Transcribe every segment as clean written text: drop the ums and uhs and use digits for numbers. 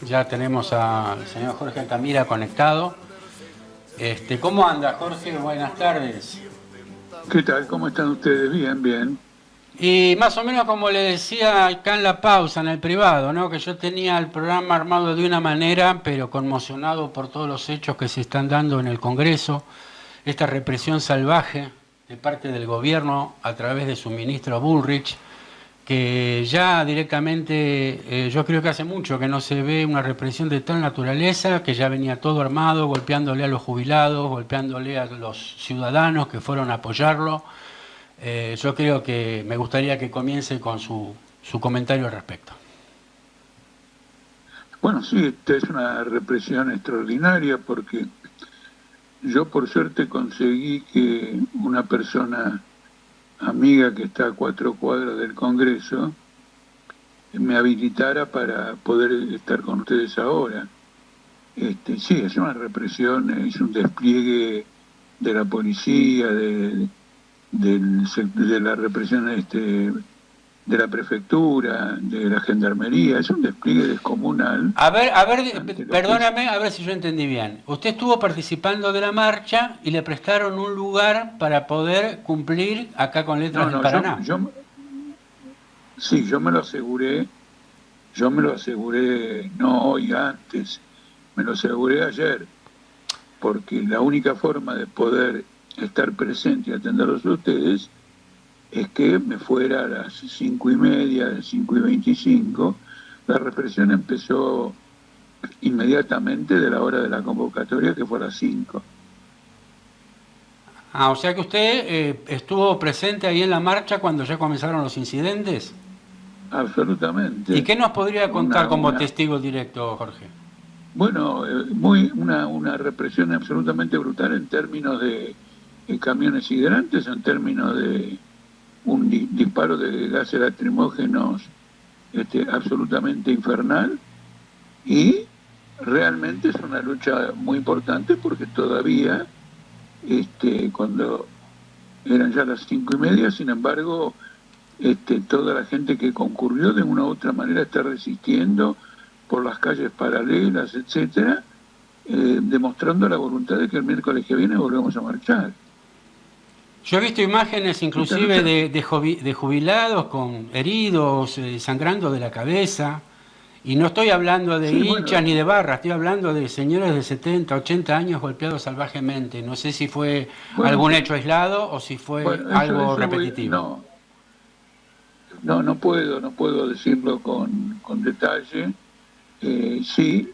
Ya tenemos al señor Jorge Altamira conectado. ¿Cómo anda, Jorge? Buenas tardes. ¿Qué tal? ¿Cómo están ustedes? Bien, bien. Y más o menos como le decía acá en la pausa, en el privado, ¿no? Que yo tenía el programa armado de una manera, pero conmocionado por todos los hechos que se están dando en el Congreso, esta represión salvaje de parte del gobierno a través de su ministro Bullrich, que ya directamente, yo creo que hace mucho que no se ve una represión de tal naturaleza, que ya venía todo armado, golpeándole a los jubilados, golpeándole a los ciudadanos que fueron a apoyarlo. Yo creo que me gustaría que comience con su comentario al respecto. Bueno, sí, esta es una represión extraordinaria porque yo por suerte conseguí que una persona amiga que está a 4 cuadras del Congreso me habilitara para poder estar con ustedes ahora. Sí, es una represión, es un despliegue de la policía, de la represión de la prefectura, de la gendarmería, es un despliegue descomunal A ver, ante lo que es. perdóname, a ver si yo entendí bien. Usted estuvo participando de la marcha y le prestaron un lugar para poder cumplir acá con Letras No, del no, Paraná. sí, yo me lo aseguré no hoy, antes, me lo aseguré ayer, porque la única forma de poder estar presente y atenderlos a ustedes es que me fuera a las 5:30, 5:25. La represión empezó inmediatamente de la hora de la convocatoria, que fue a las 5. Ah, o sea que usted estuvo presente ahí en la marcha cuando ya comenzaron los incidentes. ¿Y Absolutamente. qué nos podría contar Una, como una, testigo directo, Jorge? bueno, una represión absolutamente brutal en términos de camiones hidrantes, en términos de un disparo de gases lacrimógenos absolutamente infernal, y realmente es una lucha muy importante porque todavía, cuando eran ya las 5:30, sin embargo, toda la gente que concurrió de una u otra manera está resistiendo por las calles paralelas, etcétera, demostrando la voluntad de que el miércoles que viene volvemos a marchar. Yo he visto imágenes Esta inclusive lucha, de jubilados con heridos, sangrando de la cabeza. Y no estoy hablando de sí, hinchas bueno, ni de barras, estoy hablando de señores de 70, 80 años golpeados salvajemente. No sé si fue bueno, algún hecho aislado o si fue bueno, algo eso voy, repetitivo. no, no puedo decirlo con detalle. Sí,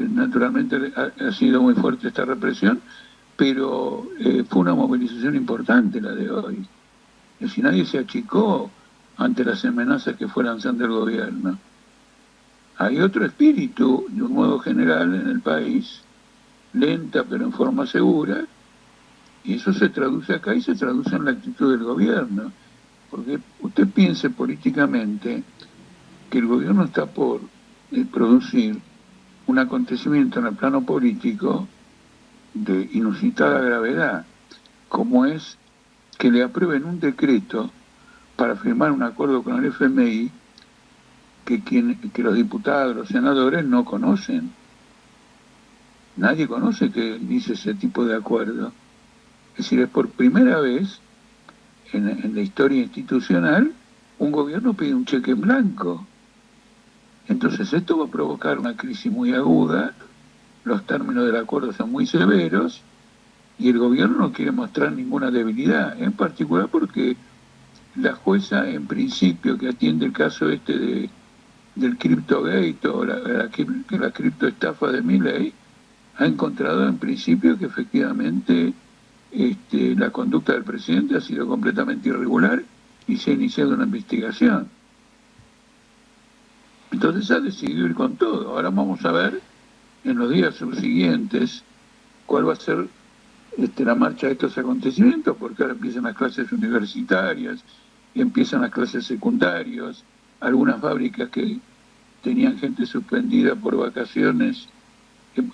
naturalmente ha sido muy fuerte esta represión, pero fue una movilización importante la de hoy. Es decir, nadie se achicó ante las amenazas que fue lanzando el gobierno. Hay otro espíritu, de un modo general, en el país, lenta pero en forma segura, y eso se traduce acá y se traduce en la actitud del gobierno. Porque usted piense políticamente que el gobierno está por producir un acontecimiento en el plano político de inusitada gravedad, como es que le aprueben un decreto para firmar un acuerdo con el FMI que los diputados, los senadores no conocen. Nadie conoce que dice ese tipo de acuerdo. Es decir, es por primera vez en la historia institucional un gobierno pide un cheque en blanco. Entonces esto va a provocar una crisis muy aguda, los términos del acuerdo son muy severos y el gobierno no quiere mostrar ninguna debilidad, en particular porque la jueza en principio que atiende el caso del CryptoGate o la criptoestafa de Milei ha encontrado en principio que efectivamente la conducta del presidente ha sido completamente irregular y se ha iniciado una investigación. Entonces ha decidido ir con todo. Ahora vamos a ver en los días subsiguientes cuál va a ser la marcha de estos acontecimientos, porque ahora empiezan las clases universitarias y empiezan las clases secundarias, algunas fábricas que tenían gente suspendida por vacaciones,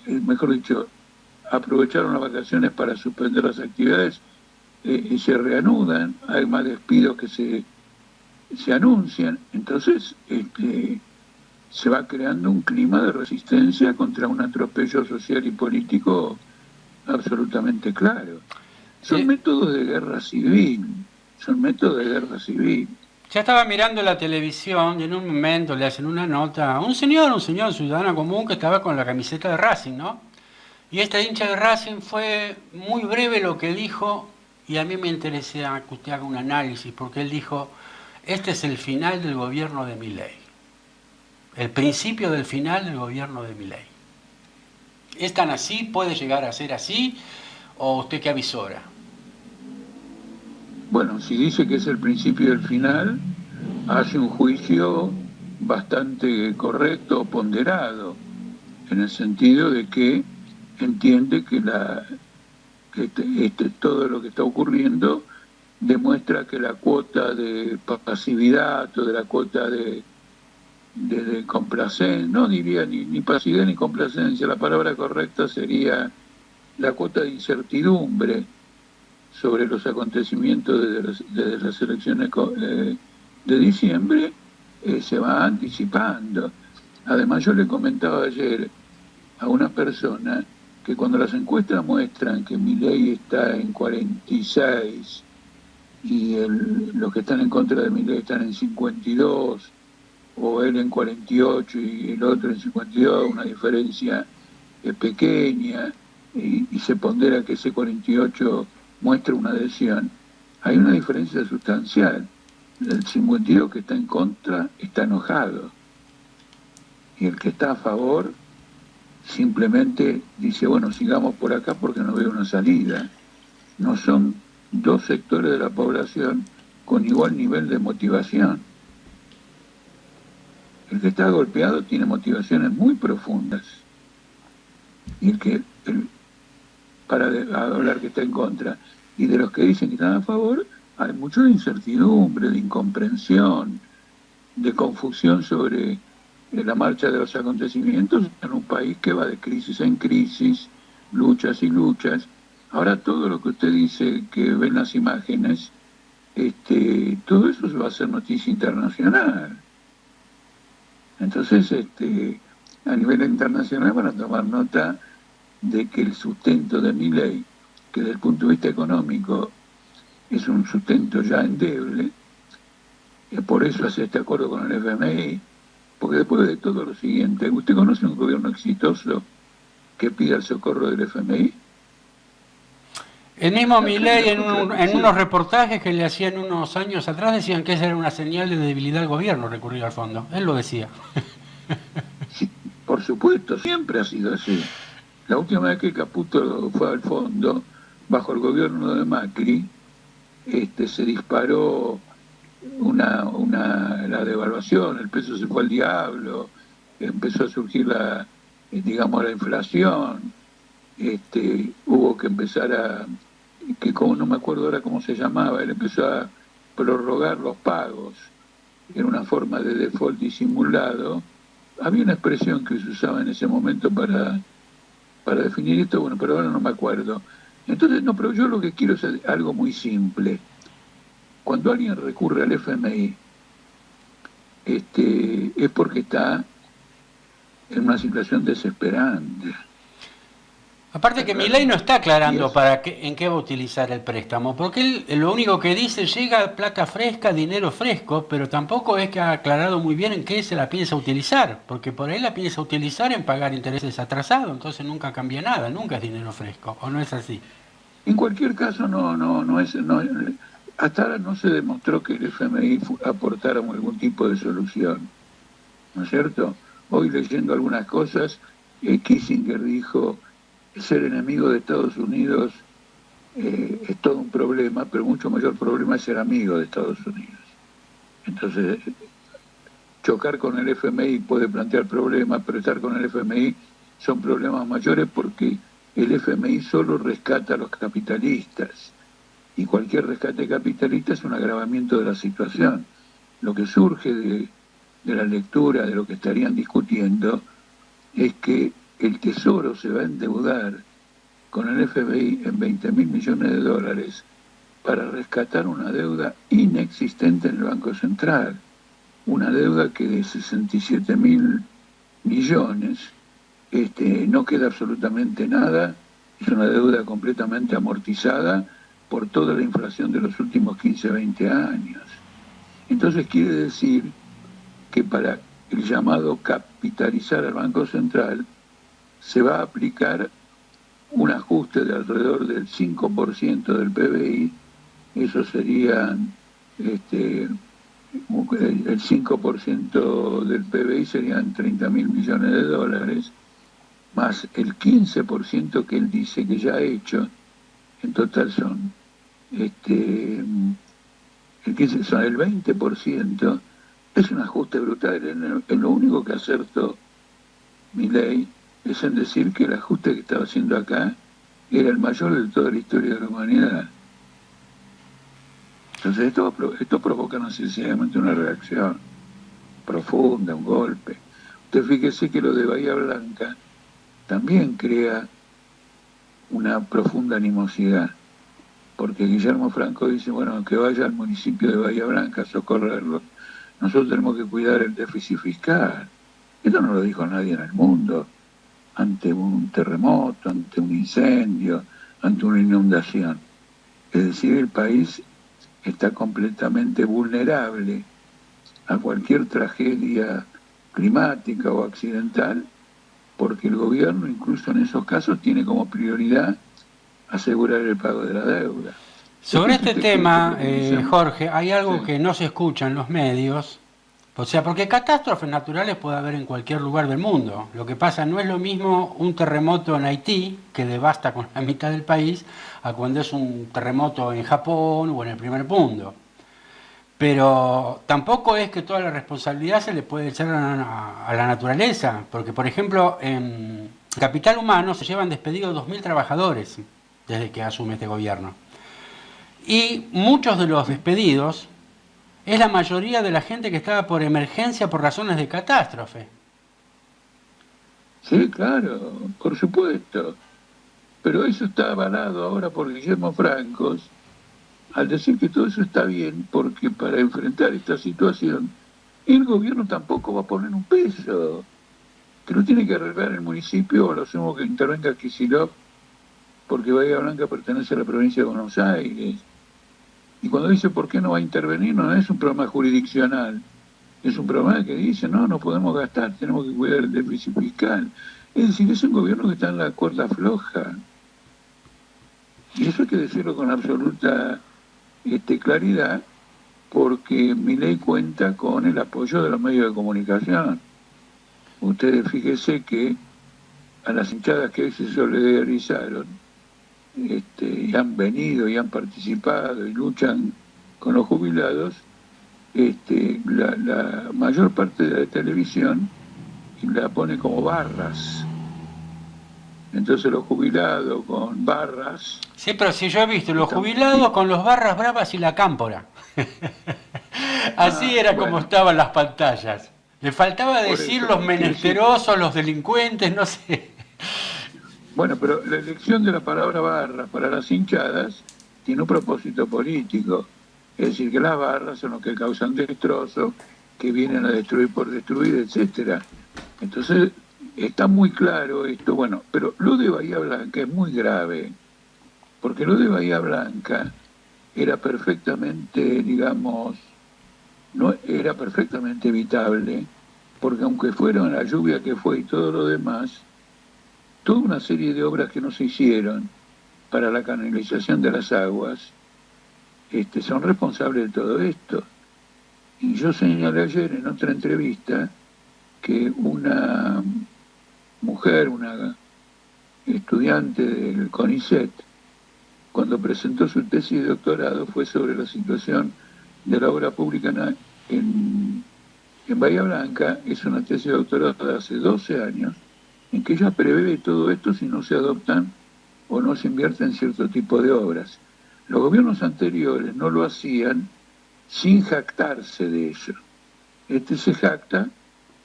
mejor dicho, aprovecharon las vacaciones para suspender las actividades y se reanudan, hay más despidos que se anuncian, entonces se va creando un clima de resistencia contra un atropello social y político absolutamente claro. Son métodos de guerra civil, son métodos de guerra civil. Ya estaba mirando la televisión y en un momento le hacen una nota a un señor, ciudadano común que estaba con la camiseta de Racing, ¿no? Y este hincha de Racing fue muy breve lo que dijo y a mí me interesa que usted haga un análisis porque él dijo, este es el final del gobierno de Milei, el principio del final del gobierno de Milei. ¿Es tan así? ¿Puede llegar a ser así? ¿O usted qué avisora? Bueno, si dice que es el principio del final, hace un juicio bastante correcto, ponderado, en el sentido de que entiende que todo lo que está ocurriendo demuestra que la cuota de pasividad o de la cuota de complacencia, no diría ni pasividad ni complacencia, la palabra correcta sería la cuota de incertidumbre sobre los acontecimientos desde las elecciones de diciembre se va anticipando. Además, yo le comentaba ayer a una persona que cuando las encuestas muestran que Milei está en 46 y los que están en contra de Milei están en 52, o él en 48 y el otro en 52, una diferencia pequeña, y se pondera que ese 48 muestra una adhesión, hay una diferencia sustancial. El 52 que está en contra está enojado, y el que está a favor simplemente dice, bueno, sigamos por acá porque no veo una salida. No son dos sectores de la población con igual nivel de motivación. El que está golpeado tiene motivaciones muy profundas. Y para hablar que está en contra, y de los que dicen que están a favor, hay mucho de incertidumbre, de incomprensión, de confusión sobre la marcha de los acontecimientos en un país que va de crisis en crisis, luchas y luchas. Ahora todo lo que usted dice que ven las imágenes, todo eso se va a hacer noticia internacional. Entonces, a nivel internacional van a tomar nota de que el sustento de Milei, que desde el punto de vista económico es un sustento ya endeble, por eso hace este acuerdo con el FMI, porque después de todo lo siguiente, ¿usted conoce un gobierno exitoso que pida el socorro del FMI? El mismo Milei en unos reportajes que le hacían unos años atrás decían que esa era una señal de debilidad del gobierno recurrir al fondo. Él lo decía. Sí, por supuesto, siempre ha sido así. La última vez que Caputo fue al fondo, bajo el gobierno de Macri, se disparó la devaluación, el peso se fue al diablo, empezó a surgir la inflación, hubo que empezar no me acuerdo ahora cómo se llamaba, él empezó a prorrogar los pagos, era una forma de default disimulado. Había una expresión que se usaba en ese momento para definir esto, bueno, pero ahora no me acuerdo. Entonces, no, pero yo lo que quiero es algo muy simple. Cuando alguien recurre al FMI, es porque está en una situación desesperante. Aparte que Milei no está aclarando en qué va a utilizar el préstamo, porque él lo único que dice, llega plata fresca, dinero fresco, pero tampoco es que ha aclarado muy bien en qué se la piensa utilizar, porque por ahí la piensa utilizar en pagar intereses atrasados, entonces nunca cambia nada, nunca es dinero fresco, ¿o no es así? En cualquier caso, no es... hasta ahora no se demostró que el FMI aportara algún tipo de solución, ¿no es cierto? Hoy leyendo algunas cosas, Kissinger dijo, ser enemigo de Estados Unidos es todo un problema, pero mucho mayor problema es ser amigo de Estados Unidos. Entonces, chocar con el FMI puede plantear problemas, pero estar con el FMI son problemas mayores porque el FMI solo rescata a los capitalistas, y cualquier rescate capitalista es un agravamiento de la situación. Lo que surge de la lectura de lo que estarían discutiendo es que el Tesoro se va a endeudar con el FMI en 20.000 millones de dólares para rescatar una deuda inexistente en el Banco Central. una deuda que de 67.000 millones no queda absolutamente nada, es una deuda completamente amortizada por toda la inflación de los últimos 15, 20 años. Entonces quiere decir que para el llamado capitalizar al Banco Central se va a aplicar un ajuste de alrededor del 5% del PBI, eso serían, el 5% del PBI serían 30.000 millones de dólares, más el 15% que él dice que ya ha hecho, en total son, el 20%, es un ajuste brutal. En lo único que acertó Milei es en decir que el ajuste que estaba haciendo acá era el mayor de toda la historia de la humanidad. Entonces esto provoca necesariamente una reacción profunda, un golpe. Usted fíjese que lo de Bahía Blanca también crea una profunda animosidad, porque Guillermo Franco dice, bueno, que vaya al municipio de Bahía Blanca a socorrerlo, nosotros tenemos que cuidar el déficit fiscal. Esto no lo dijo nadie en el mundo, ante un terremoto, ante un incendio, ante una inundación. Es decir, el país está completamente vulnerable a cualquier tragedia climática o accidental, porque el gobierno, incluso en esos casos, tiene como prioridad asegurar el pago de la deuda. Sobre este tema, Jorge, hay algo que no se escucha en los medios, o sea, porque catástrofes naturales puede haber en cualquier lugar del mundo. Lo que pasa no es lo mismo un terremoto en Haití, que devasta con la mitad del país, a cuando es un terremoto en Japón o en el primer mundo. Pero tampoco es que toda la responsabilidad se le puede echar a la naturaleza, porque por ejemplo en Capital Humano se llevan despedidos 2.000 trabajadores desde que asume este gobierno. Y muchos de los despedidos es la mayoría de la gente que estaba por emergencia por razones de catástrofe. Sí, claro, por supuesto. Pero eso está avalado ahora por Guillermo Franco, al decir que todo eso está bien, porque para enfrentar esta situación, el gobierno tampoco va a poner un peso, que lo tiene que arreglar el municipio, o lo hacemos que intervenga Kicillof, porque Bahía Blanca pertenece a la provincia de Buenos Aires. Y cuando dice por qué no va a intervenir, no es un problema jurisdiccional, es un problema que dice, no podemos gastar, tenemos que cuidar el déficit fiscal. Es decir, es un gobierno que está en la cuerda floja. Y eso hay que decirlo con absoluta claridad, porque Milei cuenta con el apoyo de los medios de comunicación. Ustedes fíjense que a las hinchadas que se solidarizaron y han venido y han participado y luchan con los jubilados, la mayor parte de la televisión la pone como barras. Entonces los jubilados con barras... Sí, pero si yo he visto los jubilados con los barras bravas y la cámpora. Así era como estaban las pantallas. Le faltaba decir los menesterosos, los delincuentes, no sé. Bueno, pero la elección de la palabra barra para las hinchadas tiene un propósito político. Es decir, que las barras son los que causan destrozos, que vienen a destruir por destruir, etcétera. Entonces, está muy claro esto. Bueno, pero lo de Bahía Blanca es muy grave, porque lo de Bahía Blanca era perfectamente, no era perfectamente evitable, porque aunque fuera la lluvia que fue y todo lo demás, toda una serie de obras que no se hicieron para la canalización de las aguas son responsables de todo esto. Y yo señalé ayer en otra entrevista que una mujer, una estudiante del CONICET, cuando presentó su tesis de doctorado fue sobre la situación de la obra pública en Bahía Blanca. Es una tesis de doctorado de hace 12 años, en que ella prevé todo esto si no se adoptan o no se invierten en cierto tipo de obras. Los gobiernos anteriores no lo hacían sin jactarse de ello. Este se jacta,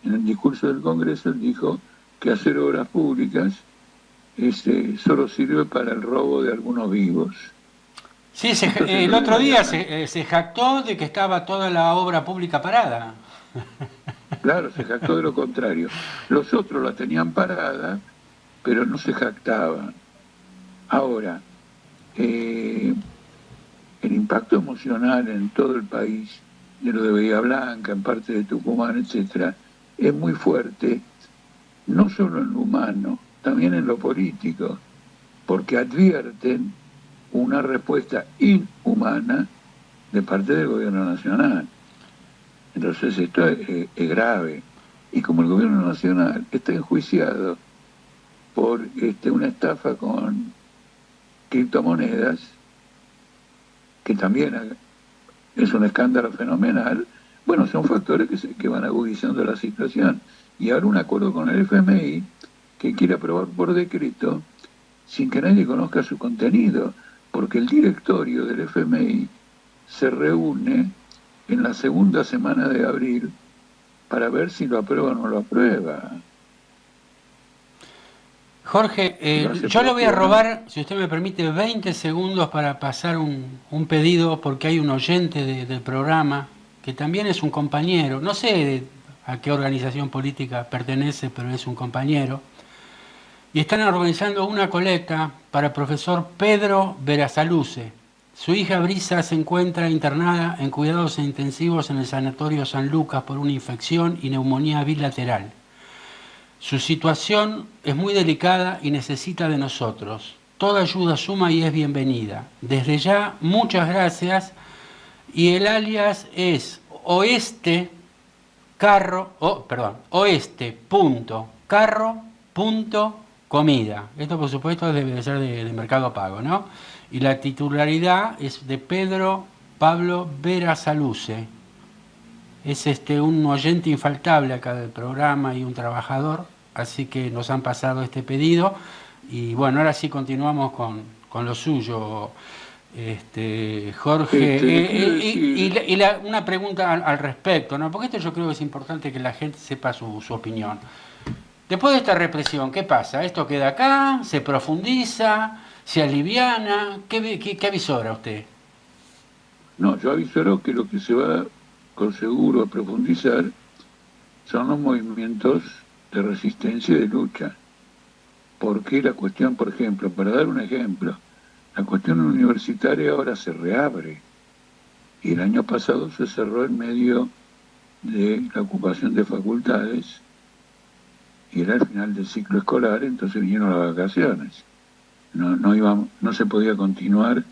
en el discurso del Congreso, él dijo que hacer obras públicas solo sirve para el robo de algunos vivos. Sí, el otro día se jactó de que estaba toda la obra pública parada. Claro, se jactó de lo contrario. Los otros la tenían parada, pero no se jactaban. Ahora, el impacto emocional en todo el país, de lo de Bahía Blanca, en parte de Tucumán, etcétera, es muy fuerte, no solo en lo humano, también en lo político, porque advierten una respuesta inhumana de parte del gobierno nacional. Entonces esto es grave. Y como el gobierno nacional está enjuiciado por una estafa con criptomonedas, que también es un escándalo fenomenal, bueno, son factores que van agudizando la situación. Y ahora un acuerdo con el FMI que quiere aprobar por decreto sin que nadie conozca su contenido, porque el directorio del FMI se reúne en la segunda semana de abril para ver si lo aprueba o no lo aprueba. Jorge, yo le voy a robar, si usted me permite, 20 segundos para pasar un pedido, porque hay un oyente del programa que también es un compañero, no sé a qué organización política pertenece, pero es un compañero, y están organizando una colecta para el profesor Pedro Verasaluce. Su hija Brisa se encuentra internada en cuidados intensivos en el Sanatorio San Lucas por una infección y neumonía bilateral. Su situación es muy delicada y necesita de nosotros. Toda ayuda suma y es bienvenida. Desde ya, muchas gracias. Y el alias es oeste.carro.comida. Esto, por supuesto, debe de ser de Mercado Pago, ¿no? Y la titularidad es de Pedro Pablo Verasaluce. Es un oyente infaltable acá del programa y un trabajador, así que nos han pasado este pedido. Y bueno, ahora sí continuamos con lo suyo, Jorge. Una pregunta al respecto, ¿no? Porque esto yo creo que es importante que la gente sepa su opinión. Después de esta represión, ¿qué pasa? ¿Esto queda acá? ¿Se profundiza? ¿Se aliviana? ¿Qué avisora usted? No, yo avisoro que lo que se va con seguro a profundizar son los movimientos de resistencia y de lucha. Porque la cuestión, por ejemplo, para dar un ejemplo, la cuestión universitaria ahora se reabre y el año pasado se cerró en medio de la ocupación de facultades y era el final del ciclo escolar, entonces vinieron las vacaciones. No se podía continuar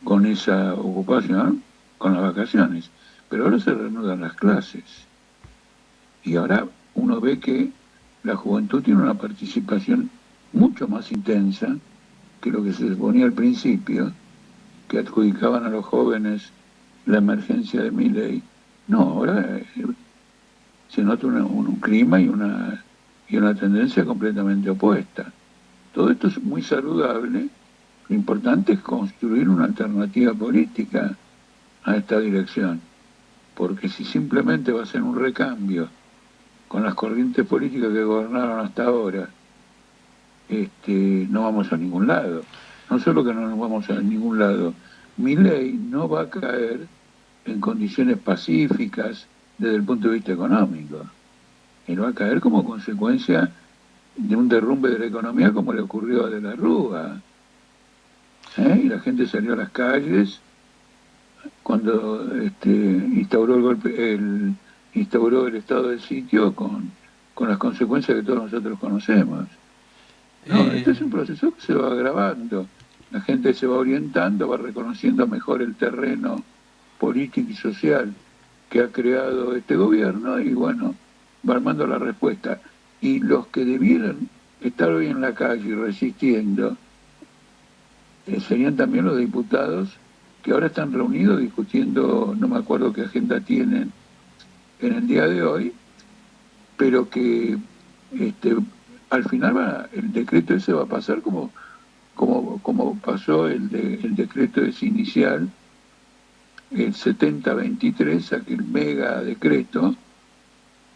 con esa ocupación, con las vacaciones, pero ahora se reanudan las clases y ahora uno ve que la juventud tiene una participación mucho más intensa que lo que se suponía al principio, que adjudicaban a los jóvenes la emergencia de Milei. No, ahora se nota un clima y una tendencia completamente opuesta. Todo esto es muy saludable. Lo importante es construir una alternativa política a esta dirección, porque si simplemente va a ser un recambio con las corrientes políticas que gobernaron hasta ahora, no vamos a ningún lado. No solo que no nos vamos a ningún lado, Milei no va a caer en condiciones pacíficas desde el punto de vista económico. Él va a caer como consecuencia de un derrumbe de la economía como le ocurrió a De la Rúa. Y la gente salió a las calles cuando instauró el estado de sitio con las consecuencias que todos nosotros conocemos. No, este es un proceso que se va agravando. La gente se va orientando, va reconociendo mejor el terreno político y social que ha creado este gobierno y bueno, va armando la respuesta. Y los que debieran estar hoy en la calle resistiendo serían también los diputados que ahora están reunidos discutiendo, no me acuerdo qué agenda tienen en el día de hoy, pero que al final el decreto ese va a pasar como pasó el decreto ese inicial, el 7023, aquel mega decreto,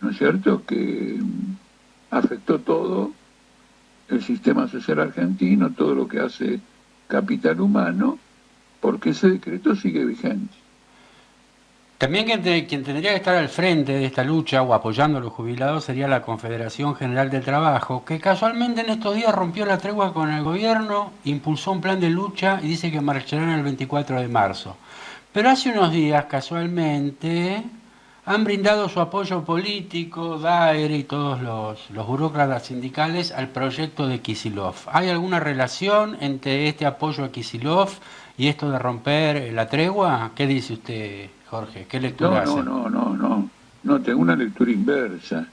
¿no es cierto?, que afectó todo el sistema social argentino, todo lo que hace capital humano, porque ese decreto sigue vigente. También quien tendría que estar al frente de esta lucha o apoyando a los jubilados sería la Confederación General del Trabajo, que casualmente en estos días rompió la tregua con el gobierno, impulsó un plan de lucha y dice que marcharán el 24 de marzo. Pero hace unos días, casualmente, han brindado su apoyo político, Daere y todos los burócratas sindicales al proyecto de Kicillof. ¿Hay alguna relación entre este apoyo a Kicillof y esto de romper la tregua? ¿Qué dice usted, Jorge? ¿Qué lectura No, no, hace? no, no, no. No, tengo una lectura inversa.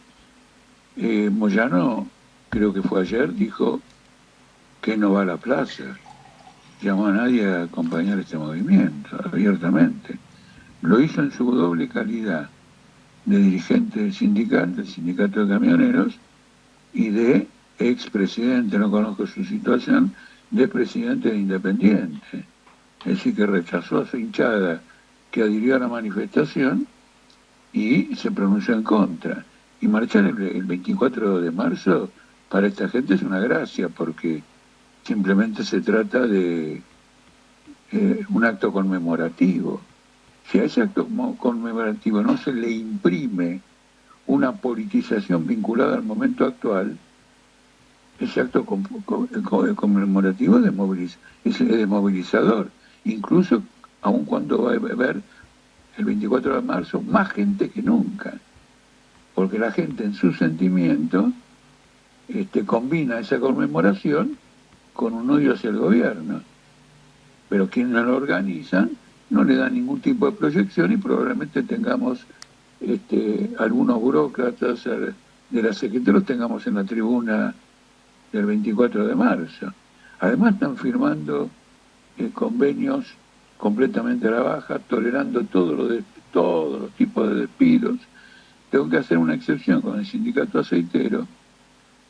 Moyano, creo que fue ayer, dijo que no va a la plaza. Llamó a nadie a acompañar este movimiento, abiertamente. Lo hizo en su doble calidad de dirigente sindical, del sindicato de camioneros, y de expresidente, no conozco su situación, de presidente de Independiente. Es decir, que rechazó a su hinchada que adhirió a la manifestación y se pronunció en contra. Y marchar el 24 de marzo para esta gente es una gracia, porque simplemente se trata de un acto conmemorativo. Si a ese acto conmemorativo no se le imprime una politización vinculada al momento actual, ese acto conmemorativo es desmovilizador, incluso aun cuando va a haber el 24 de marzo más gente que nunca, porque la gente en su sentimiento combina esa conmemoración con un odio hacia el gobierno, pero quienes lo organizan no le dan ningún tipo de proyección y probablemente tengamos algunos burócratas de la Secretaría los tengamos en la tribuna del 24 de marzo. Además están firmando convenios completamente a la baja, tolerando todos los tipos de despidos. Tengo que hacer una excepción con el sindicato aceitero,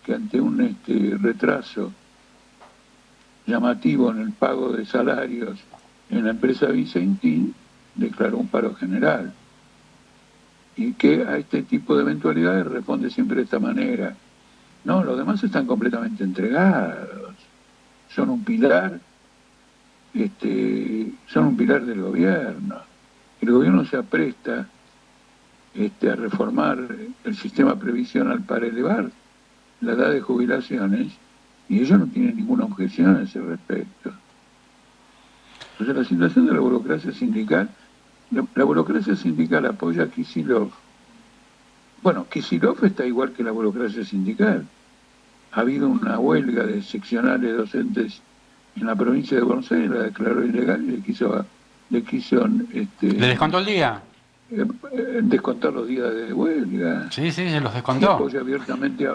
que ante un retraso llamativo en el pago de salarios en la empresa Vicentín, declaró un paro general. Y que a este tipo de eventualidades responde siempre de esta manera. No, los demás están completamente entregados. Son un pilar, son un pilar del gobierno. El gobierno se apresta a reformar el sistema previsional para elevar la edad de jubilaciones y ellos no tienen ninguna objeción a ese respecto. Entonces la situación de la burocracia sindical, la burocracia sindical apoya a Kicillof. Bueno, Kicillof está igual que la burocracia sindical. Ha habido una huelga de seccionales docentes en la provincia de Buenos Aires, la declaró ilegal y le quiso ¿Le descontó el día? descontar los días de huelga. Sí, sí, se los Y descontó. apoya abiertamente,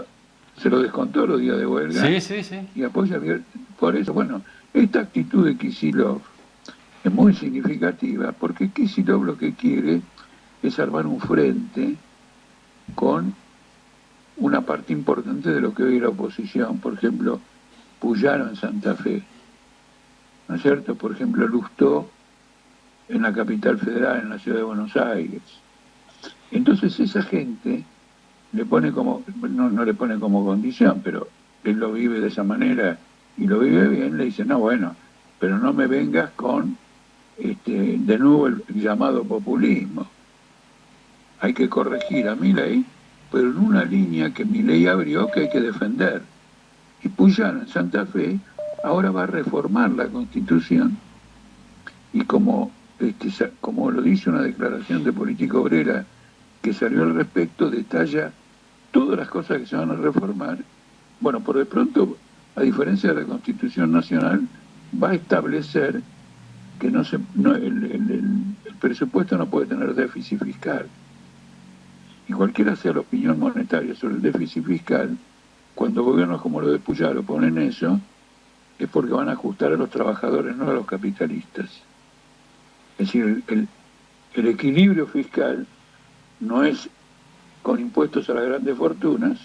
se lo descontó los días de huelga Sí, sí, sí. y apoya abiertamente. Por eso, bueno, esta actitud de Kicillof es muy significativa porque Kicillof lo que quiere es armar un frente con una parte importante de lo que hoy es la oposición, por ejemplo, Puyaro en Santa Fe, ¿no es cierto? Por ejemplo, Lustó en la capital federal, en la ciudad de Buenos Aires. Entonces esa gente le pone como, no le pone como condición, pero él lo vive de esa manera y lo vive bien, le dice, no, bueno, pero no me vengas con de nuevo el llamado populismo. Hay que corregir a Milei, pero en una línea que Milei abrió que hay que defender. Y Puyaro en Santa Fe ahora va a reformar la Constitución y como lo dice una declaración de política obrera que salió al respecto, detalla todas las cosas que se van a reformar. Bueno, por de pronto, a diferencia de la Constitución Nacional, va a establecer que el presupuesto no puede tener déficit fiscal. Y cualquiera sea la opinión monetaria sobre el déficit fiscal, cuando gobiernos como los de Puyaro ponen eso, es porque van a ajustar a los trabajadores, no a los capitalistas. Es decir, el equilibrio fiscal no es con impuestos a las grandes fortunas,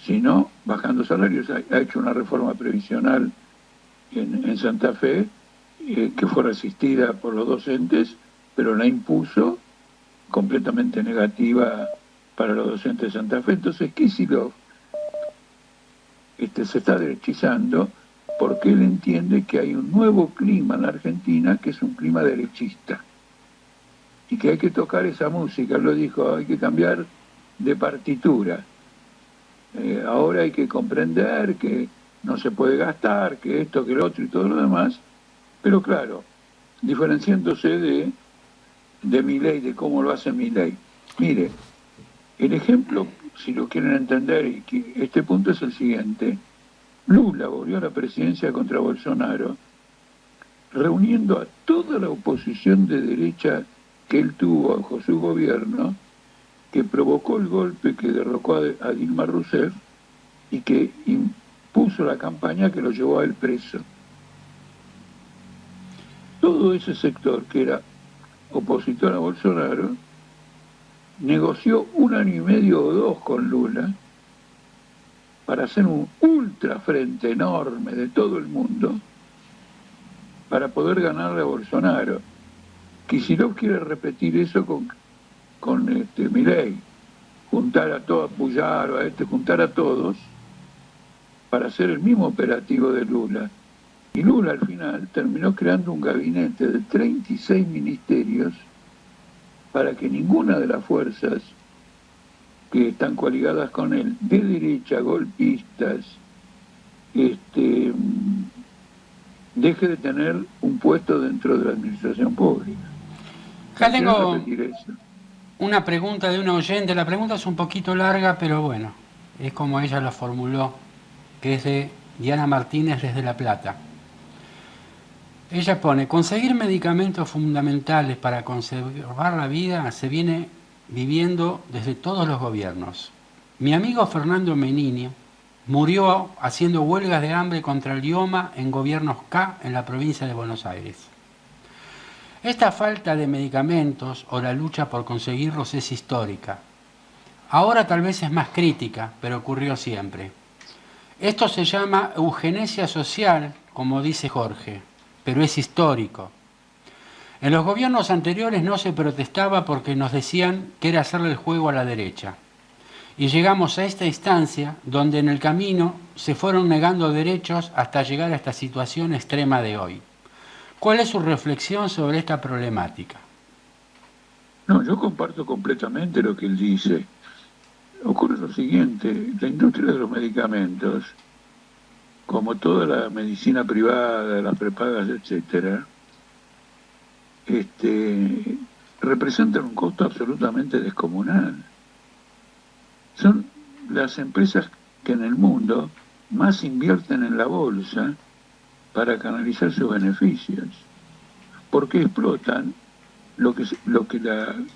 sino bajando salarios. Ha hecho una reforma previsional en Santa Fe que fue resistida por los docentes, pero la impuso completamente negativa para los docentes de Santa Fe. Entonces, Kicillof se está derechizando porque él entiende que hay un nuevo clima en la Argentina que es un clima derechista. y que hay que tocar esa música. Él lo dijo, hay que cambiar de partitura. Ahora hay que comprender que no se puede gastar, que esto, que lo otro y todo lo demás, pero claro, diferenciándose de Milei, de cómo lo hace Milei. Mire, el ejemplo, si lo quieren entender, y que este punto es el siguiente: Lula volvió a la presidencia contra Bolsonaro, reuniendo a toda la oposición de derecha que él tuvo bajo su gobierno, que provocó el golpe que derrocó a Dilma Rousseff y que impuso la campaña que lo llevó a él preso. Todo ese sector que era opositor a Bolsonaro negoció 1 año y medio o 2 con Lula para hacer un ultra frente enorme de todo el mundo para poder ganarle a Bolsonaro. Kicillof quiere repetir eso con Milei, juntar a todos, apoyar a juntar a todos para hacer el mismo operativo de Lula. Y Lula al final terminó creando un gabinete de 36 ministerios para que ninguna de las fuerzas que están coaligadas con él, de derecha, golpistas, deje de tener un puesto dentro de la administración pública. Acá tengo una pregunta de una oyente. La pregunta es un poquito larga, pero bueno, es como ella la formuló, que es de Diana Martínez desde La Plata. Ella pone: conseguir medicamentos fundamentales para conservar la vida se viene viviendo desde todos los gobiernos. Mi amigo Fernando Menini murió haciendo huelgas de hambre contra el IOMA en gobiernos K en la provincia de Buenos Aires. Esta falta de medicamentos o la lucha por conseguirlos es histórica. Ahora tal vez es más crítica, pero ocurrió siempre. Esto se llama eugenesia social, como dice Jorge, pero es histórico. En los gobiernos anteriores no se protestaba porque nos decían que era hacerle el juego a la derecha. Y llegamos a esta instancia donde en el camino se fueron negando derechos hasta llegar a esta situación extrema de hoy. ¿Cuál es su reflexión sobre esta problemática? No, yo comparto completamente lo que él dice. Ocurre lo siguiente: la industria de los medicamentos, como toda la medicina privada, las prepagas, etcétera, representan un costo absolutamente descomunal. Son las empresas que en el mundo más invierten en la bolsa para canalizar sus beneficios, porque explotan lo que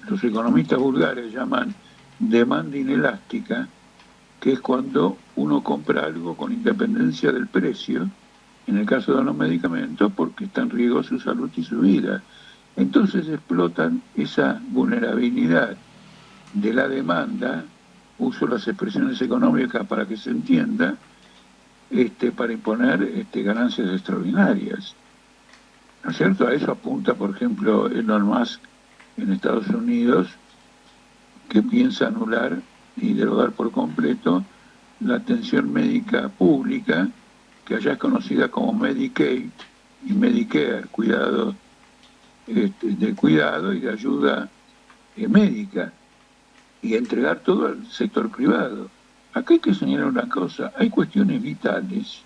los economistas vulgares llaman demanda inelástica, que es cuando uno compra algo con independencia del precio, en el caso de los medicamentos, porque está en riesgo su salud y su vida. Entonces explotan esa vulnerabilidad de la demanda, uso las expresiones económicas para que se entienda, para imponer ganancias extraordinarias. ¿No es cierto? A eso apunta, por ejemplo, Elon Musk en Estados Unidos, que piensa anular y derogar por completo la atención médica pública, que allá es conocida como Medicaid y Medicare, cuidado, de cuidado y de ayuda médica, y entregar todo al sector privado. Acá hay que señalar una cosa: hay cuestiones vitales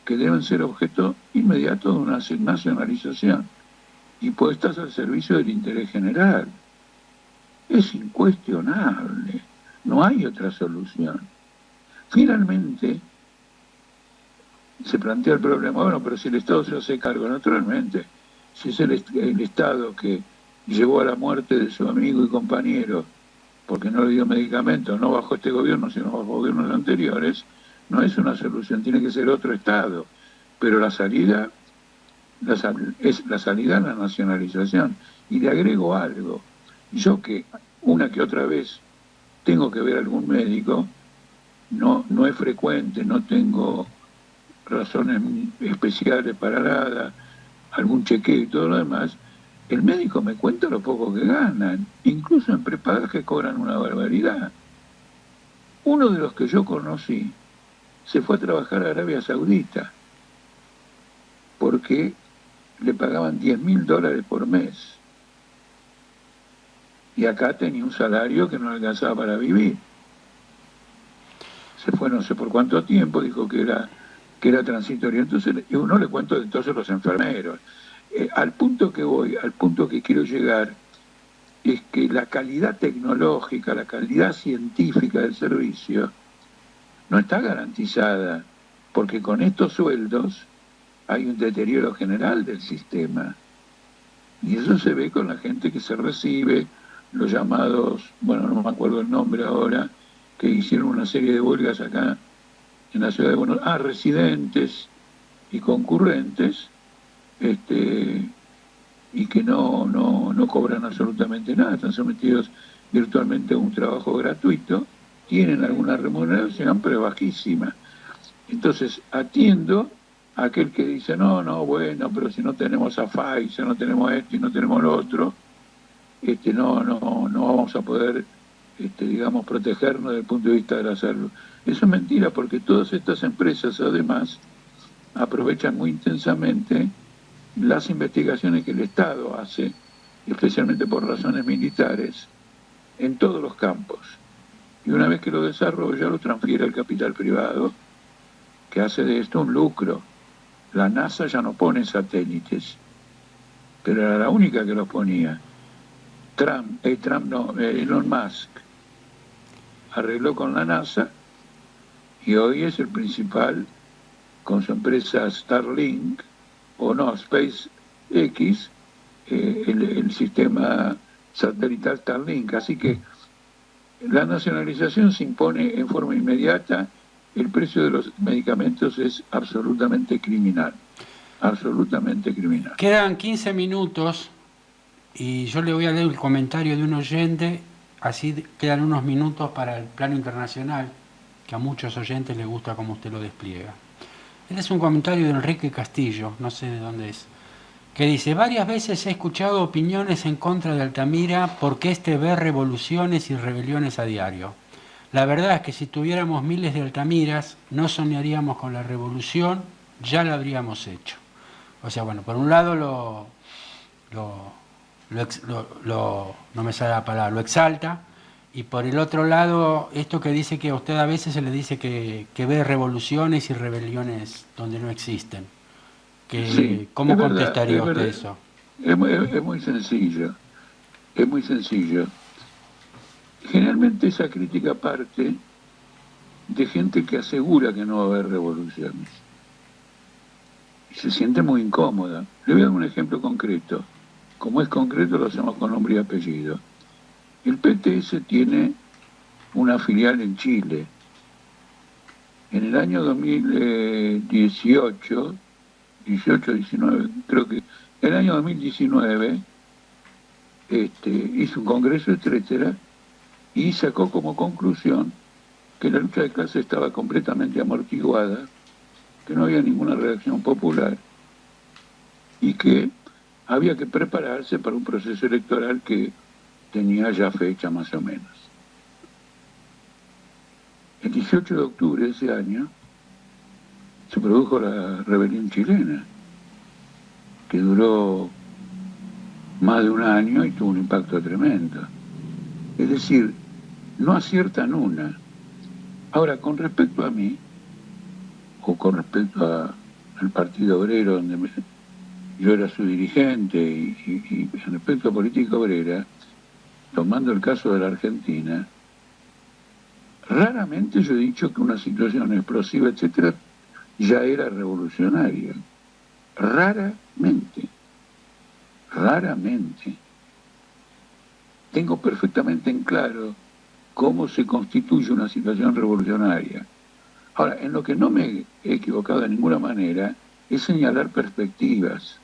que deben ser objeto inmediato de una nacionalización y puestas al servicio del interés general. Es incuestionable, no hay otra solución. Finalmente, se plantea el problema: bueno, pero si el Estado se hace cargo, naturalmente, si es el Estado que llevó a la muerte de su amigo y compañero porque no le dio medicamentos, no bajo este gobierno, sino bajo gobiernos anteriores, no es una solución, tiene que ser otro Estado. Pero la salida es la nacionalización. Y le agrego algo: yo, que una que otra vez tengo que ver a algún médico, no es frecuente, no tengo razones especiales para nada, algún chequeo y todo lo demás, el médico me cuenta lo poco que ganan, incluso en prepagas que cobran una barbaridad. Uno de los que yo conocí se fue a trabajar a Arabia Saudita porque le pagaban $10.000 por mes. y acá tenía un salario que no alcanzaba para vivir. Se fue no sé por cuánto tiempo, dijo que era transitorio. Entonces, uno le cuento de entonces los enfermeros. Al punto que voy, al punto que quiero llegar, es que la calidad tecnológica, la calidad científica del servicio no está garantizada, porque con estos sueldos hay un deterioro general del sistema. Y eso se ve con la gente que se recibe, los llamados, bueno, no me acuerdo el nombre ahora, que hicieron una serie de huelgas acá en la ciudad de Buenos Aires, residentes y concurrentes, y que no cobran absolutamente nada, están sometidos virtualmente a un trabajo gratuito, tienen alguna remuneración, pero bajísima. Entonces, atiendo a aquel que dice, no, bueno, pero si no tenemos a Pfizer, no tenemos esto y no tenemos lo otro, no vamos a poder, digamos, protegernos desde el punto de vista de la salud. Eso es mentira, porque todas estas empresas, además, aprovechan muy intensamente las investigaciones que el Estado hace, especialmente por razones militares, en todos los campos. Y una vez que lo desarrolla, lo transfiere al capital privado, que hace de esto un lucro. La NASA ya no pone satélites, pero era la única que los ponía. Elon Musk arregló con la NASA y hoy es el principal, con su empresa Starlink, o no, SpaceX, el sistema satelital Starlink. Así que la nacionalización se impone en forma inmediata. El precio de los medicamentos es absolutamente criminal. Absolutamente criminal. Quedan 15 minutos y yo le voy a leer el comentario de un oyente, así quedan unos minutos para el plano internacional, que a muchos oyentes les gusta cómo usted lo despliega. Este es un comentario de Enrique Castillo, no sé de dónde es, que dice: varias veces he escuchado opiniones en contra de Altamira porque este ve revoluciones y rebeliones a diario. La verdad es que si tuviéramos miles de Altamiras, no soñaríamos con la revolución, ya la habríamos hecho. O sea, bueno, por un lado no me sale la palabra, lo exalta, y por el otro lado, esto que dice que a usted a veces se le dice que ve revoluciones y rebeliones donde no existen. Sí, ¿Cómo contestaría usted eso? Es muy sencillo, es muy sencillo. Generalmente esa crítica parte de gente que asegura que no va a haber revoluciones. Y se siente muy incómoda. Le voy a dar un ejemplo concreto. Como es concreto, lo hacemos con nombre y apellido. El PTS tiene una filial en Chile. En el año 2018, 19, creo que en el año 2019, hizo un congreso, etcétera, y sacó como conclusión que la lucha de clase estaba completamente amortiguada, que no había ninguna reacción popular y que había que prepararse para un proceso electoral que tenía ya fecha más o menos. El 18 de octubre de ese año se produjo la rebelión chilena, que duró más de un año y tuvo un impacto tremendo. Es decir, no aciertan una. Ahora, con respecto a mí, o con respecto al Partido Obrero, donde yo era su dirigente, y respecto a política obrera, tomando el caso de la Argentina, raramente yo he dicho que una situación explosiva, etcétera, ya era revolucionaria. Raramente. Tengo perfectamente en claro cómo se constituye una situación revolucionaria. Ahora, en lo que no me he equivocado de ninguna manera es señalar perspectivas,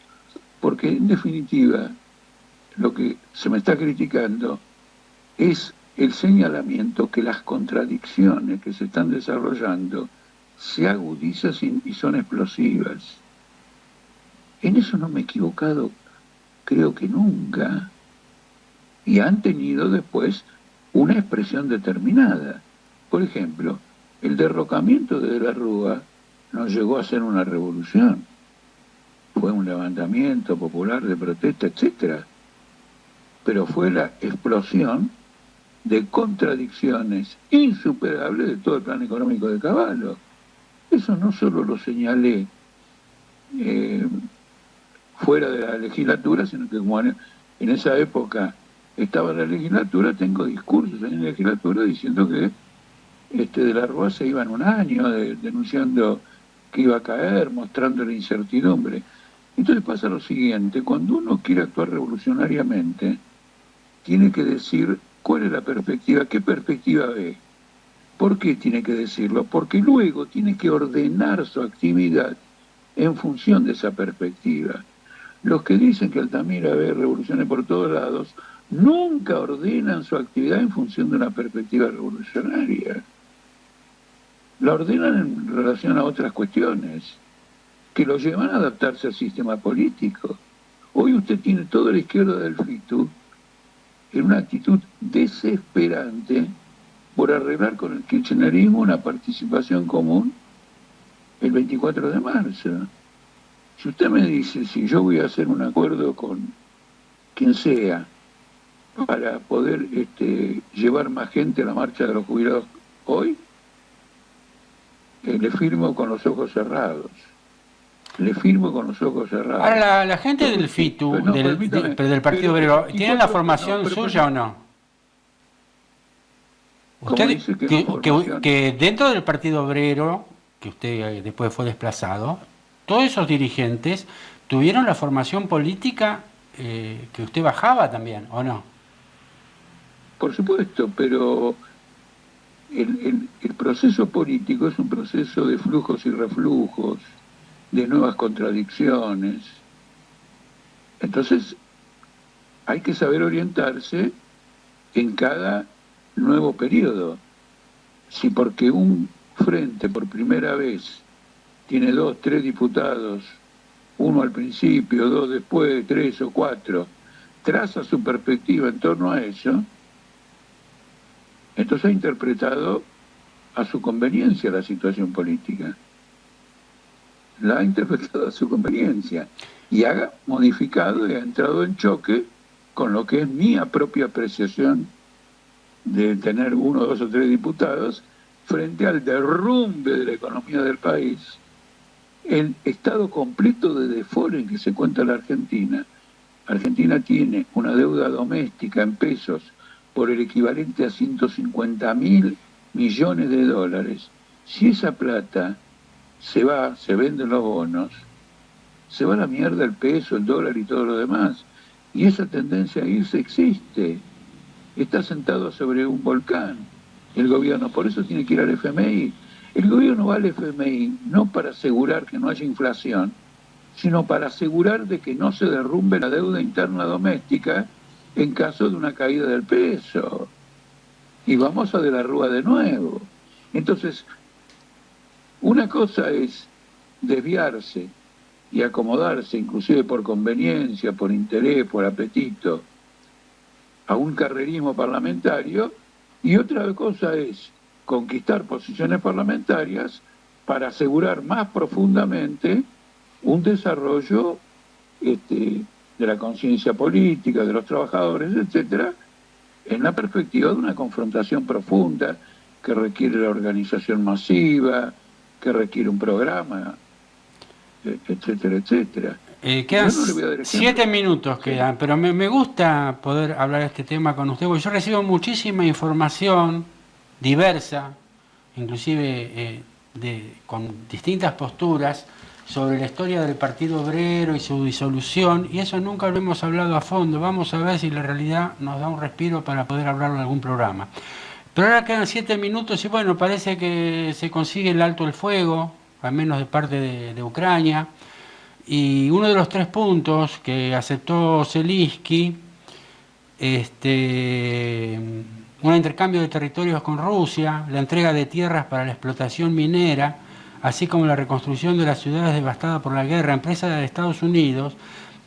porque en definitiva lo que se me está criticando es el señalamiento que las contradicciones que se están desarrollando se agudizan y son explosivas. En eso no me he equivocado, creo que nunca. Y han tenido después una expresión determinada. Por ejemplo, el derrocamiento de la Rúa no llegó a ser una revolución. Fue un levantamiento popular de protesta, etcétera. pero fue la explosión de contradicciones insuperables de todo el plan económico de Caballo. Eso no solo lo señalé fuera de la legislatura, sino que como en esa época estaba en la legislatura, tengo discursos en la legislatura diciendo que de la Rúa se iba en un año, denunciando que iba a caer, mostrando la incertidumbre. Entonces pasa lo siguiente, cuando uno quiere actuar revolucionariamente, tiene que decir cuál es la perspectiva, qué perspectiva ve. ¿Por qué tiene que decirlo? Porque luego tiene que ordenar su actividad en función de esa perspectiva. Los que dicen que Altamira ve revoluciones por todos lados, nunca ordenan su actividad en función de una perspectiva revolucionaria. La ordenan en relación a otras cuestiones que lo llevan a adaptarse al sistema político. Hoy usted tiene toda la izquierda del FITU en una actitud desesperante por arreglar con el kirchnerismo una participación común el 24 de marzo. Si usted me dice si yo voy a hacer un acuerdo con quien sea para poder llevar más gente a la marcha de los jubilados hoy, le firmo con los ojos cerrados. Le firmo con los ojos cerrados. Ahora, la gente del FITU, no, del Partido Obrero, ¿tiene la formación suya o no? Usted dice que dentro del Partido Obrero, que usted después fue desplazado, todos esos dirigentes tuvieron la formación política que usted bajaba también, ¿o no? Por supuesto, pero el proceso político es un proceso de flujos y reflujos, de nuevas contradicciones. Entonces, hay que saber orientarse en cada nuevo periodo. Si porque un frente por primera vez tiene 2, 3 diputados, uno al principio, 2 después, 3 o 4, traza su perspectiva en torno a eso, entonces ha interpretado a su conveniencia la situación política. La ha interpretado a su conveniencia y ha modificado y ha entrado en choque con lo que es mi propia apreciación de tener 1, 2 o 3 diputados frente al derrumbe de la economía del país, el estado completo de default en que se cuenta la Argentina. Argentina tiene una deuda doméstica en pesos por el equivalente a 150.000 millones de dólares. Si esa plata se va, se venden los bonos, se va a la mierda el peso, el dólar y todo lo demás. Y esa tendencia a irse existe. Está sentado sobre un volcán el gobierno, por eso tiene que ir al FMI. El gobierno va al FMI no para asegurar que no haya inflación, sino para asegurar de que no se derrumbe la deuda interna doméstica en caso de una caída del peso. Y vamos a de la Rúa de nuevo. Entonces, una cosa es desviarse y acomodarse, inclusive por conveniencia, por interés, por apetito, a un carrerismo parlamentario, y otra cosa es conquistar posiciones parlamentarias para asegurar más profundamente un desarrollo de la conciencia política, de los trabajadores, etcétera, en la perspectiva de una confrontación profunda que requiere la organización masiva, que requiere un programa, etcétera, etcétera. Quedan 7 minutos, quedan, pero me gusta poder hablar de este tema con usted, porque yo recibo muchísima información diversa, inclusive con distintas posturas, sobre la historia del Partido Obrero y su disolución, y eso nunca lo hemos hablado a fondo. Vamos a ver si la realidad nos da un respiro para poder hablarlo en algún programa. Pero ahora quedan 7 minutos y bueno, parece que se consigue el alto el fuego, al menos de parte de Ucrania. Y uno de los 3 puntos que aceptó Zelensky, un intercambio de territorios con Rusia, la entrega de tierras para la explotación minera, así como la reconstrucción de las ciudades devastadas por la guerra, empresas de Estados Unidos,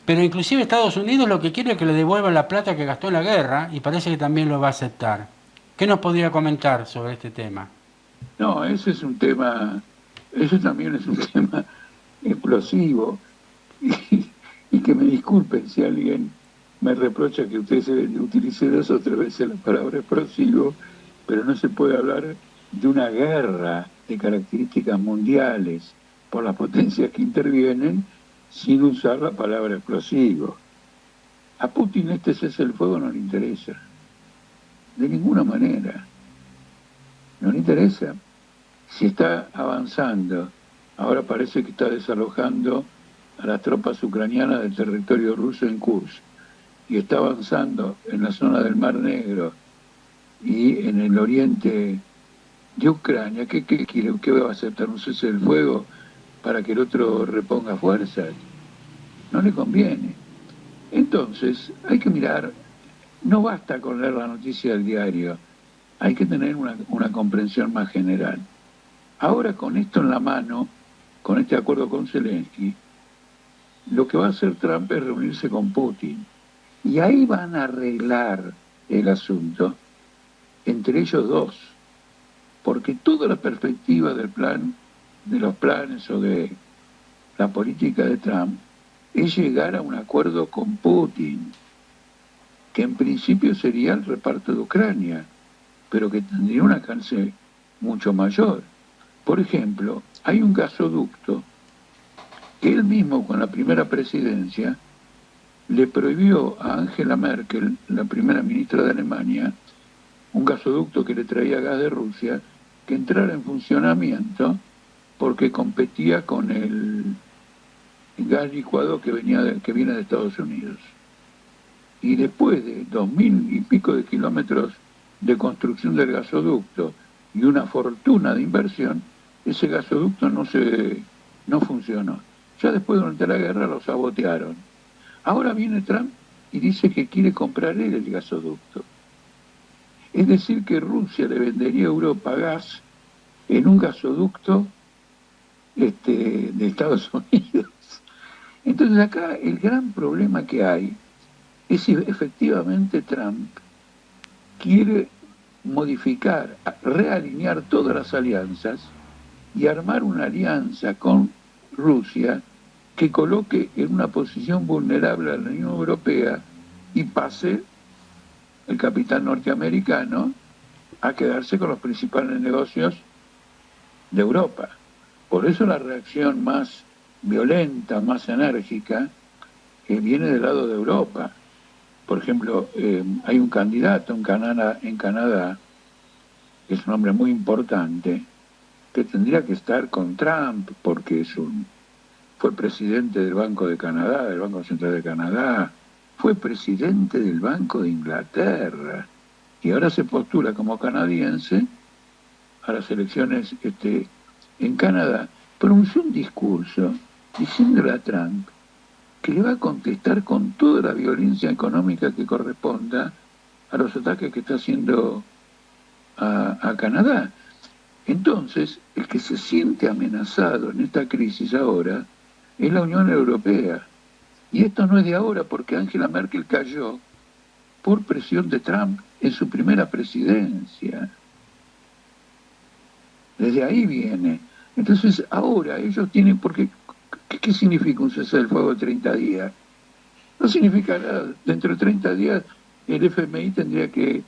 pero inclusive Estados Unidos lo que quiere es que le devuelvan la plata que gastó en la guerra y parece que también lo va a aceptar. ¿Qué nos podría comentar sobre este tema? No, ese también es un tema explosivo y que me disculpen si alguien me reprocha que usted utilice 2 o 3 veces la palabra explosivo, pero no se puede hablar de una guerra de características mundiales por las potencias que intervienen sin usar la palabra explosivo. A Putin este cese el fuego no le interesa, de ninguna manera, no le interesa. Si está avanzando, ahora parece que está desalojando a las tropas ucranianas del territorio ruso en Kursk, y está avanzando en la zona del Mar Negro y en el oriente de Ucrania, ¿qué quiere? ¿Qué va a aceptar un cese del fuego para que el otro reponga fuerzas? No le conviene. Entonces, hay que mirar, no basta con leer la noticia del diario, hay que tener una comprensión más general. Ahora, con esto en la mano, con este acuerdo con Zelensky, lo que va a hacer Trump es reunirse con Putin. Y ahí van a arreglar el asunto entre ellos dos, porque toda la perspectiva del plan, de los planes o de la política de Trump, es llegar a un acuerdo con Putin, que en principio sería el reparto de Ucrania, pero que tendría un alcance mucho mayor. Por ejemplo, hay un gasoducto que él mismo con la primera presidencia le prohibió a Angela Merkel, la primera ministra de Alemania, un gasoducto que le traía gas de Rusia, que entrara en funcionamiento porque competía con el gas licuado que viene de Estados Unidos. Y después de 2.000 y pico de kilómetros de construcción del gasoducto y una fortuna de inversión, ese gasoducto no funcionó. Ya después, durante la guerra, lo sabotearon. Ahora viene Trump y dice que quiere comprar él el gasoducto. Es decir, que Rusia le vendería a Europa gas en un gasoducto de Estados Unidos. Entonces acá el gran problema que hay es si efectivamente Trump quiere modificar, realinear todas las alianzas y armar una alianza con Rusia que coloque en una posición vulnerable a la Unión Europea y pase el capital norteamericano a quedarse con los principales negocios de Europa. Por eso la reacción más violenta, más enérgica, viene del lado de Europa. Por ejemplo, hay un candidato en Canadá, que es un hombre muy importante, que tendría que estar con Trump porque fue presidente del Banco de Canadá, del Banco Central de Canadá, fue presidente del Banco de Inglaterra y ahora se postula como canadiense a las elecciones en Canadá. Pronunció un discurso diciéndole a Trump que le va a contestar con toda la violencia económica que corresponda a los ataques que está haciendo a Canadá. Entonces, el que se siente amenazado en esta crisis ahora es la Unión Europea. Y esto no es de ahora, porque Angela Merkel cayó por presión de Trump en su primera presidencia. Desde ahí viene. Entonces, ahora ellos tienen, porque ¿qué significa un cese del fuego de 30 días? No significa nada. Dentro de 30 días el FMI tendría que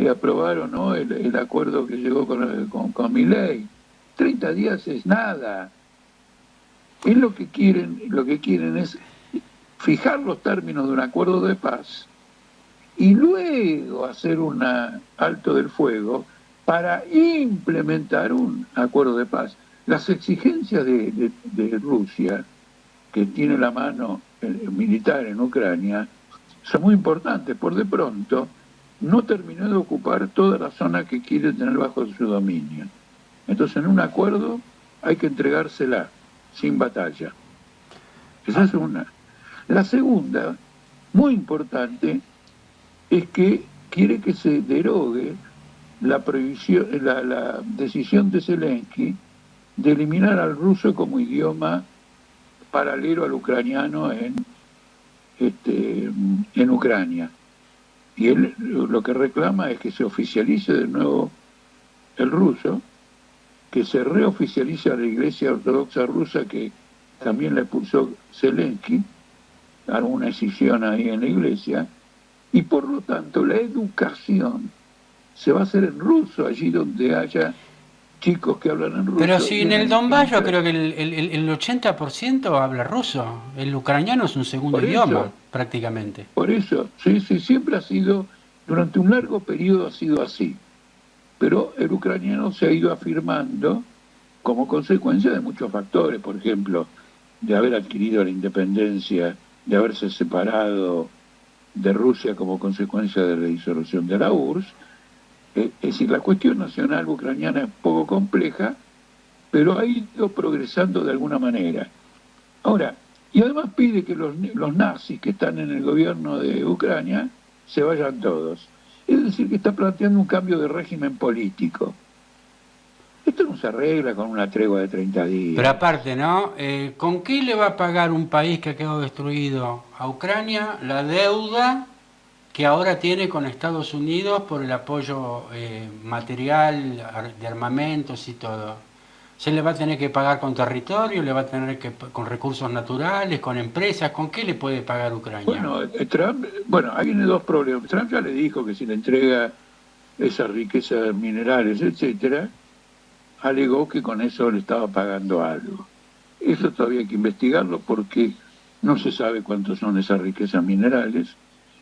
aprobar o no el acuerdo que llegó con Milei. 30 días es nada. Es lo que quieren es fijar los términos de un acuerdo de paz y luego hacer un alto del fuego para implementar un acuerdo de paz. Las exigencias de Rusia, que tiene la mano militar en Ucrania, son muy importantes. Por de pronto, no terminó de ocupar toda la zona que quiere tener bajo su dominio. Entonces, en un acuerdo hay que entregársela sin batalla. Esa es una. La segunda, muy importante, es que quiere que se derogue la decisión de Zelensky de eliminar al ruso como idioma paralelo al ucraniano en Ucrania. Y él lo que reclama es que se oficialice de nuevo el ruso, que se reoficialice a la Iglesia Ortodoxa rusa, que también la expulsó Zelensky, alguna escisión ahí en la iglesia, y por lo tanto la educación se va a hacer en ruso, allí donde haya chicos que hablan en ruso. Pero si en el Donbass yo creo que el 80% habla ruso, el ucraniano es un segundo idioma, prácticamente. Por eso, sí, siempre ha sido, durante un largo periodo ha sido así, pero el ucraniano se ha ido afirmando como consecuencia de muchos factores, por ejemplo, de haber adquirido la independencia, de haberse separado de Rusia como consecuencia de la disolución de la URSS. Es decir, la cuestión nacional ucraniana es poco compleja, pero ha ido progresando de alguna manera. Ahora, y además pide que los nazis que están en el gobierno de Ucrania se vayan todos. Es decir, que está planteando un cambio de régimen político. Esto no se arregla con una tregua de 30 días. Pero aparte, ¿no? ¿Con qué le va a pagar un país que ha quedado destruido a Ucrania la deuda que ahora tiene con Estados Unidos por el apoyo material, de armamentos y todo? ¿Se le va a tener que pagar con territorio, le va a tener que con recursos naturales, con empresas? ¿Con qué le puede pagar Ucrania? Bueno, Trump, ahí tiene dos problemas. Trump ya le dijo que si le entrega esas riquezas minerales, etcétera, alegó que con eso le estaba pagando algo. Eso todavía hay que investigarlo porque no se sabe cuántos son esas riquezas minerales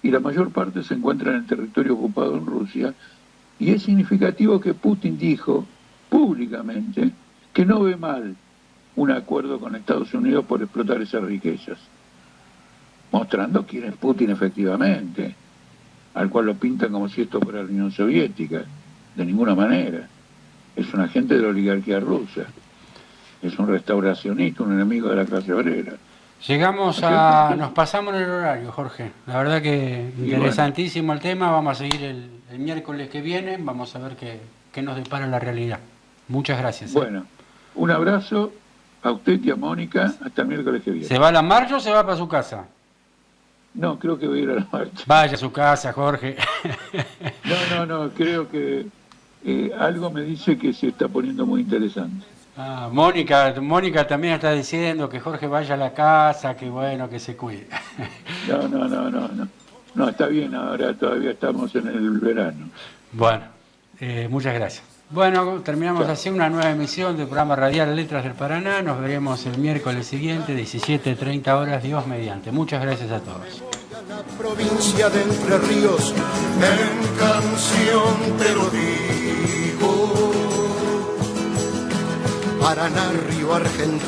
y la mayor parte se encuentra en el territorio ocupado en Rusia, y es significativo que Putin dijo públicamente que no ve mal un acuerdo con Estados Unidos por explotar esas riquezas, mostrando quién es Putin efectivamente, al cual lo pintan como si esto fuera la Unión Soviética. De ninguna manera. Es un agente de la oligarquía rusa, es un restauracionista, un enemigo de la clase obrera. Nos pasamos en el horario, Jorge. La verdad que interesantísimo el tema. Vamos a seguir el miércoles que viene. Vamos a ver qué nos depara la realidad. Muchas gracias. Bueno, un abrazo a usted y a Mónica. Hasta el miércoles que viene. ¿Se va a la marcha o se va para su casa? No, creo que voy a ir a la marcha. Vaya a su casa, Jorge. No, creo que algo me dice que se está poniendo muy interesante. Mónica también está diciendo que Jorge vaya a la casa, que bueno, que se cuide. No, está bien, ahora todavía estamos en el verano. Bueno, muchas gracias. Bueno, terminamos así una nueva emisión del programa radial Letras del Paraná. Nos veremos el miércoles siguiente, 17:30 horas, Dios mediante. Muchas gracias a todos. La provincia de Entre Ríos, en canción te lo digo. Paraná, Río Argentino.